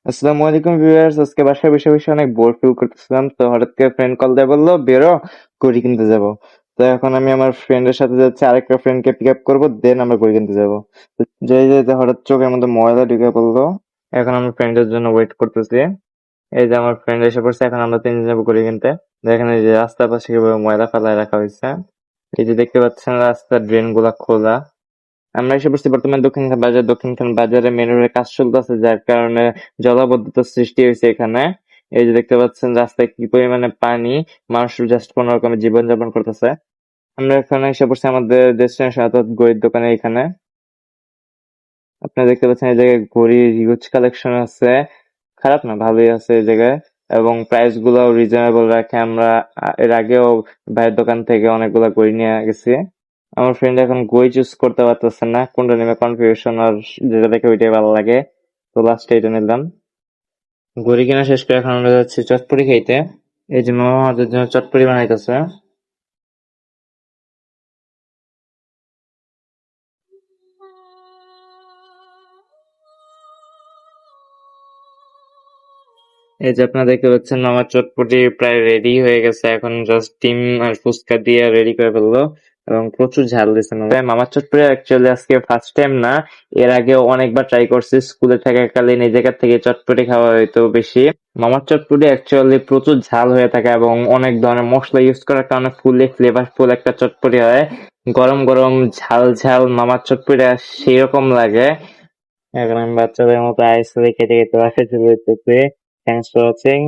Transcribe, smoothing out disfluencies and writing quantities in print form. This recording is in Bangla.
আসসালামু আলাইকুম ভিউয়ার্স, আজকে বাসায় বসে বসে অনেক বোর ফিল করতেছিলাম। তো হঠাৎ করে ফ্রেন্ড কল দিয়ে বললো বেরো, ঘড়ি কিনতে যাব। তো এখন আমি আমার ফ্রেন্ডের সাথে যাচ্ছি, আরেকটা ফ্রেন্ডকে পিক আপ করবো, দেন আমরা ঘড়ি কিনতে যাব। তো যেতে যেতে হঠাৎ চোখের মধ্যে ময়লা ঢুকে পড়লো। এখন আমি ফ্রেন্ডের জন্য ওয়েট করতেছি। এই যে আমার ফ্রেন্ড এসে পড়ছে, এখন আমরা তিনজন যাবো ঘড়ি কিনতে। দেখেন এই যে রাস্তার পাশে কিভাবে ময়লা ফেলায় রাখা হয়েছে। এই যে দেখতে পাচ্ছেন রাস্তার ড্রেন গুলা খোলা। আমরা এসে পড়ছি বর্তমানে দক্ষিণখান বাজার। দক্ষিণখান বাজারে মেন রোডের কাজ চলতেছে, যার কারণে জলাবদ্ধতার সৃষ্টি হয়েছে এখানে। এই যে দেখতে পাচ্ছেন রাস্তায় কি পরিমাণে পানি, মানুষ জাস্ট কোন রকমের জীবনযাপন করতেছে। আমরা এখানে এসে পড়ছি আমাদের ডেস্টিনেশন অর্থাৎ ঘড়ির দোকানে। এখানে আপনারা দেখতে পাচ্ছেন এই জায়গায় ঘড়ির হিউজ কালেকশন আছে। খারাপ না, ভালোই আছে এই জায়গায়, এবং প্রাইস গুলাও রিজনেবল রাখে। আমরা এর আগেও ভাইয়ের দোকান থেকে অনেকগুলা ঘড়ি নিয়ে গেছি। আমার ফ্রেন্ড এখন ঘড়ি চুজ করতে পারতেছে না, কোনটা নেবে, কনফিউশন। আর যেটা দেখে ওইটাই ভালো লাগে, তো লাস্টে এটা নিলাম। ঘড়ি কেনা শেষ করে এখন আমরা যাচ্ছি চটপটি খাইতে। এই যে মামা আমাদের জন্য চটপটি বানাইতেছে। এই যে আপনারা দেখতে পাচ্ছেন মামার চটপটি প্রায় রেডি হয়ে গেছে, এখন জাস্ট ডিম আর ফুচকা দিয়ে রেডি করে ফেললো, এবং প্রচুর ঝাল দিছে মামা। মামার চটপটি অ্যাকচুয়ালি আজকে ফার্স্ট টাইম না, এর আগে অনেকবার ট্রাই করছি। স্কুলে থাকাকালীন এই জায়গা থেকে চটপটি খাওয়া হয়তো বেশি। মামার চটপটি অ্যাকচুয়ালি প্রচুর ঝাল হয়ে থাকে এবং অনেক ধরনের মশলা ইউজ করার কারণে ফুললি ফ্লেভারফুল একটা চটপটি হয়। গরম গরম ঝাল ঝাল মামার চটপটি সেই রকম লাগে। এখন আমি বাচ্চাদের মতো আইসক্রিম খেতে খেতে বাসায় চলে যেতেছি। Thanks for watching.